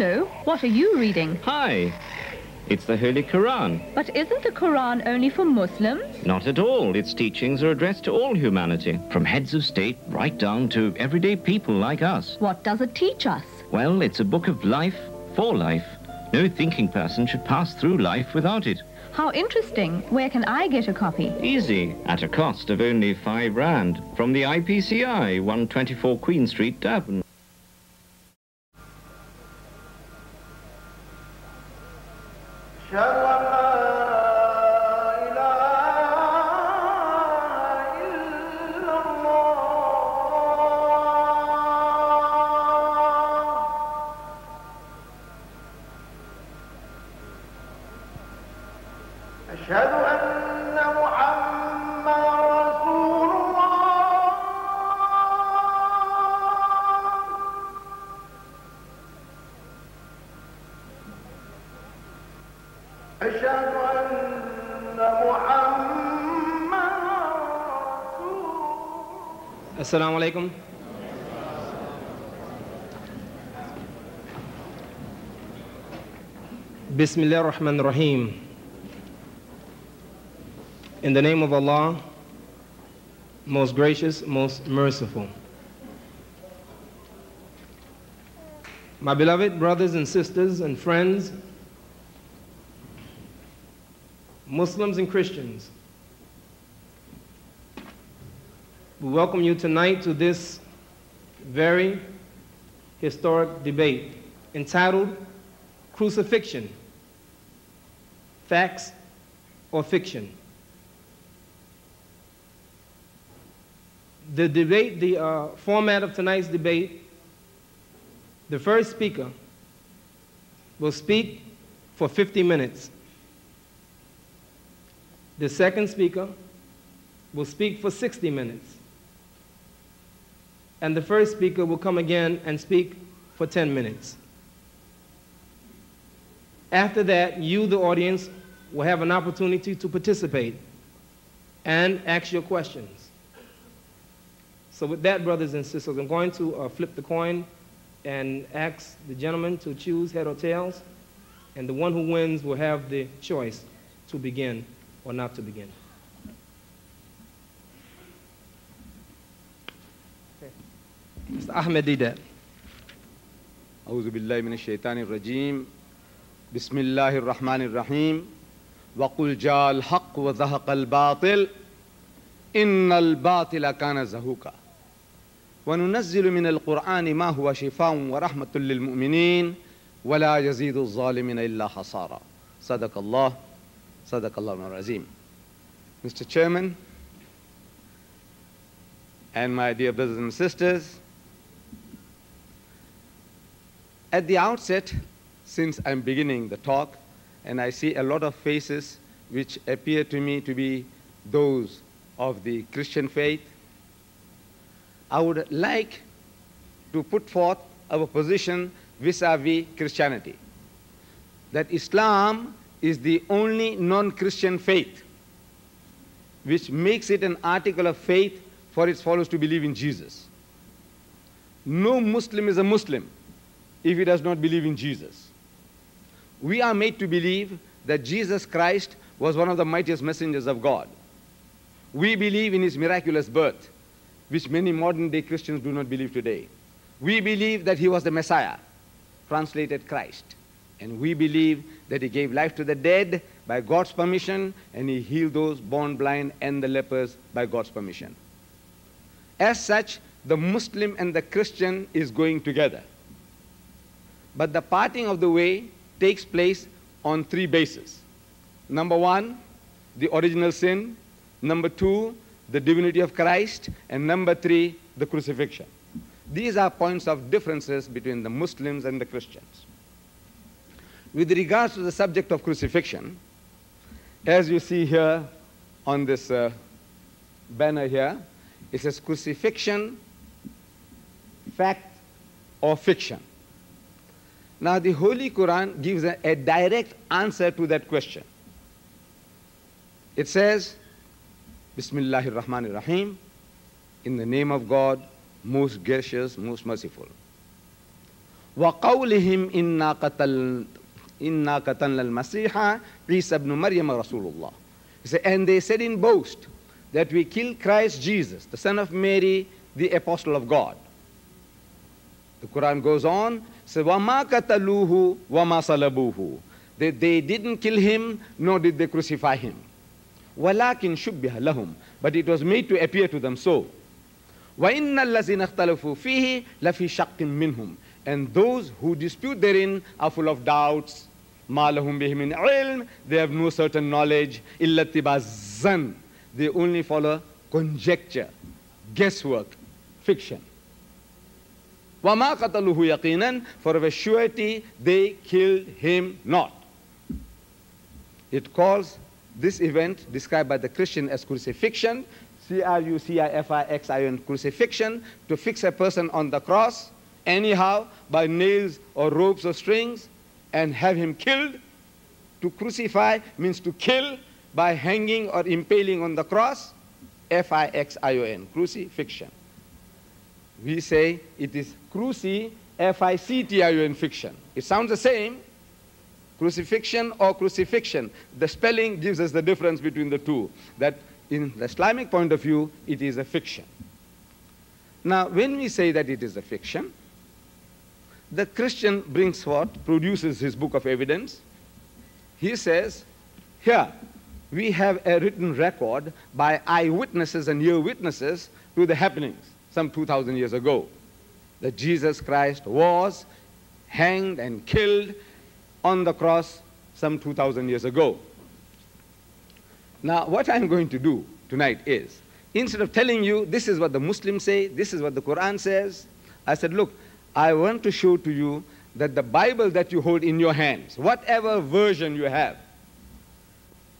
Hello, what are you reading? Hi, it's the Holy Quran. But isn't the Quran only for Muslims? Not at all. Its teachings are addressed to all humanity, from heads of state right down to everyday people like us. What does it teach us? Well, it's a book of life for life. No thinking person should pass through life without it. How interesting. Where can I get a copy? Easy, at a cost of only £5 from the IPCI, 124 Queen Street, Durban. Assalamu alaikum. Bismillah ar-Rahman ar-Rahim. In the name of Allah, most gracious, most merciful. My beloved brothers and sisters and friends, Muslims and Christians, we welcome you tonight to this very historic debate entitled Crucifixion, Facts or Fiction. The debate, the format of tonight's debate, the first speaker will speak for 50 minutes. The second speaker will speak for 60 minutes. And the first speaker will come again and speak for 10 minutes. After that, you, the audience, will have an opportunity to participate and ask your questions. So with that, brothers and sisters, I'm going to flip the coin and ask the gentleman to choose head or tails, and the one who wins will have the choice to begin or not to begin. Mr. Ahmed Deedat. أعوذ بالله من الشيطان الرجيم بسم الله الرحمن الرحيم وقل جاء الحق وزهق الباطل إن الباطل كان زهوقا وننزل من القرآن ما هو شفاء ورحمة للمؤمنين ولا يزيد الظالمين إلا خسارا صدق الله العظيم. Mr. Chairman and my dear brothers and sisters, at the outset, since I'm beginning the talk, and I see a lot of faces which appear to me to be those of the Christian faith, I would like to put forth our position vis-a-vis Christianity, that Islam is the only non-Christian faith which makes it an article of faith for its followers to believe in Jesus. No Muslim is a Muslim if he does not believe in Jesus. We are made to believe that Jesus Christ was one of the mightiest messengers of God. We believe in his miraculous birth, which many modern-day Christians do not believe today. We believe that he was the Messiah, translated Christ. And we believe that he gave life to the dead by God's permission, and he healed those born blind and the lepers by God's permission. As such, the Muslim and the Christian is going together. But the parting of the way takes place on three bases. Number one, the original sin. Number two, the divinity of Christ. And number three, the crucifixion. These are points of differences between the Muslims and the Christians. With regards to the subject of crucifixion, as you see here on this banner here, it says crucifixion, fact or fiction. Now the Holy Quran gives a direct answer to that question. It says, Bismillahir Rahmanir Rahim, in the name of God, most gracious, most merciful. وَقَوْلِهِمْ إِنَّا قَتَلْنَا الْمَسِيحَ عِيسَى بْنُ مَرْيَمَ رَسُولُ اللَّهِ. He said, and they said in boast that we killed Christ Jesus, the son of Mary, the apostle of God. The Quran goes on, says, وَمَا قَتَلُوهُ وَمَا صَلَبُوهُ. They didn't kill him, nor did they crucify him. وَلَكِنْ شُبِّهَ لَهُمْ. But it was made to appear to them so. وَإِنَّ الَّذِينَ اخْتَلَفُوا فِيهِ لَفِي شَقٍّ مِّنْهُمْ. And those who dispute therein are full of doubts. مَا لَهُمْ بِهِ مِنْ عِلْمٍ. They have no certain knowledge. إِلَّا اتِّبَاعَ الظَّنِّ. They only follow conjecture, guesswork, fiction. وَمَا قَتَلُوهُ يَقِينًا. For of a surety they killed him not. It calls this event described by the Christian as crucifixion, C-R-U-C-I-F-I-X-I-O-N, crucifixion, to fix a person on the cross, anyhow, by nails or ropes or strings, and have him killed. To crucify means to kill by hanging or impaling on the cross, F-I-X-I-O-N, crucifixion. We say it is cruci, F-I-C-T-I-O-N, fiction. It sounds the same, crucifixion or crucifixion. The spelling gives us the difference between the two, that in the Islamic point of view, it is a fiction. Now, when we say that it is a fiction, the Christian brings what? Produces his book of evidence. He says, here, we have a written record by eyewitnesses and ear witnesses to the happenings some 2,000 years ago, that Jesus Christ was hanged and killed on the cross some 2,000 years ago. Now, what I'm going to do tonight is, instead of telling you this is what the Muslims say, this is what the Quran says, I said, look, I want to show to you that the Bible that you hold in your hands, whatever version you have,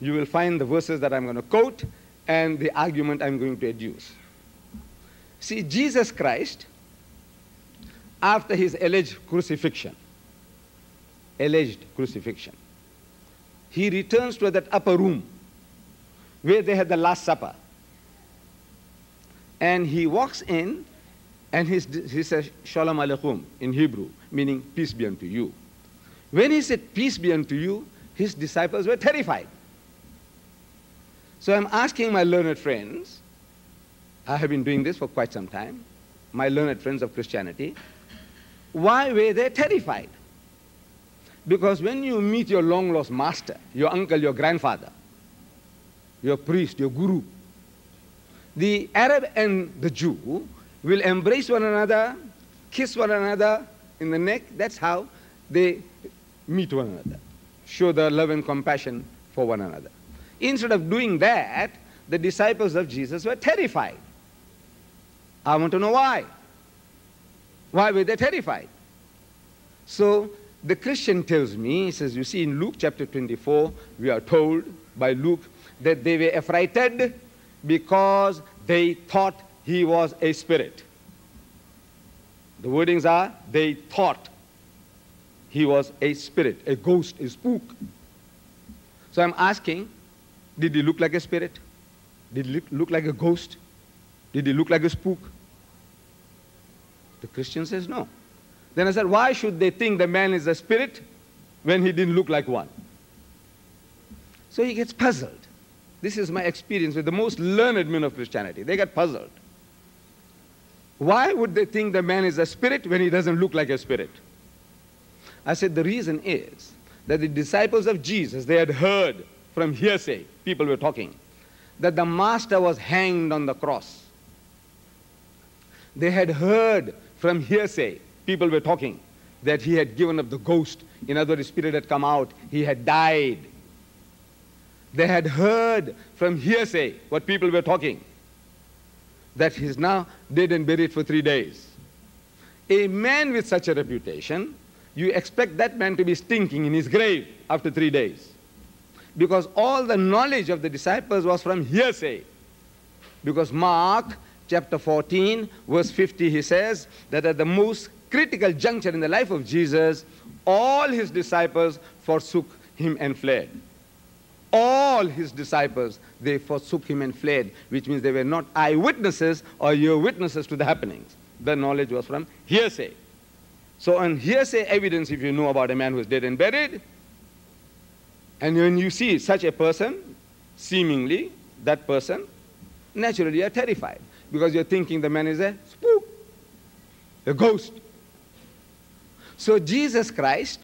you will find the verses that I'm going to quote and the argument I'm going to adduce. See, Jesus Christ, after his alleged crucifixion, he returns to that upper room where they had the Last Supper. And he walks in and he says, Shalom Aleichem in Hebrew, meaning peace be unto you. When he said peace be unto you, his disciples were terrified. So I'm asking my learned friends, I have been doing this for quite some time, my learned friends of Christianity, why were they terrified? Because when you meet your long-lost master, your uncle, your grandfather, your priest, your guru, the Arab and the Jew will embrace one another, kiss one another in the neck. That's how they meet one another, show their love and compassion for one another. Instead of doing that, the disciples of Jesus were terrified. I want to know why. Why were they terrified? So the Christian tells me, he says, you see, in Luke chapter 24, we are told by Luke that they were affrighted because they thought he was a spirit. The wordings are, they thought he was a spirit, a ghost, a spook. So I'm asking, did he look like a spirit? Did he look like a ghost? Did he look like a spook? The Christian says no. Then I said, why should they think the man is a spirit when he didn't look like one? So he gets puzzled. This is my experience with the most learned men of Christianity. They get puzzled. Why would they think the man is a spirit when he doesn't look like a spirit? I said the reason is that the disciples of Jesus, they had heard from hearsay, people were talking, that the master was hanged on the cross. They had heard from hearsay, people were talking, that he had given up the ghost. In other words, the spirit had come out, he had died. They had heard from hearsay what people were talking, that he's now dead and buried for 3 days. A man with such a reputation, you expect that man to be stinking in his grave after 3 days. Because all the knowledge of the disciples was from hearsay. Because Mark chapter 14, verse 50, he says that at the most critical juncture in the life of Jesus, all his disciples forsook him and fled. All his disciples, they forsook him and fled, which means they were not eyewitnesses or ear witnesses to the happenings. The knowledge was from hearsay. So on hearsay evidence, if you know about a man who is dead and buried, and when you see such a person, seemingly that person, naturally you are terrified because you're thinking the man is a spook, a ghost. So Jesus Christ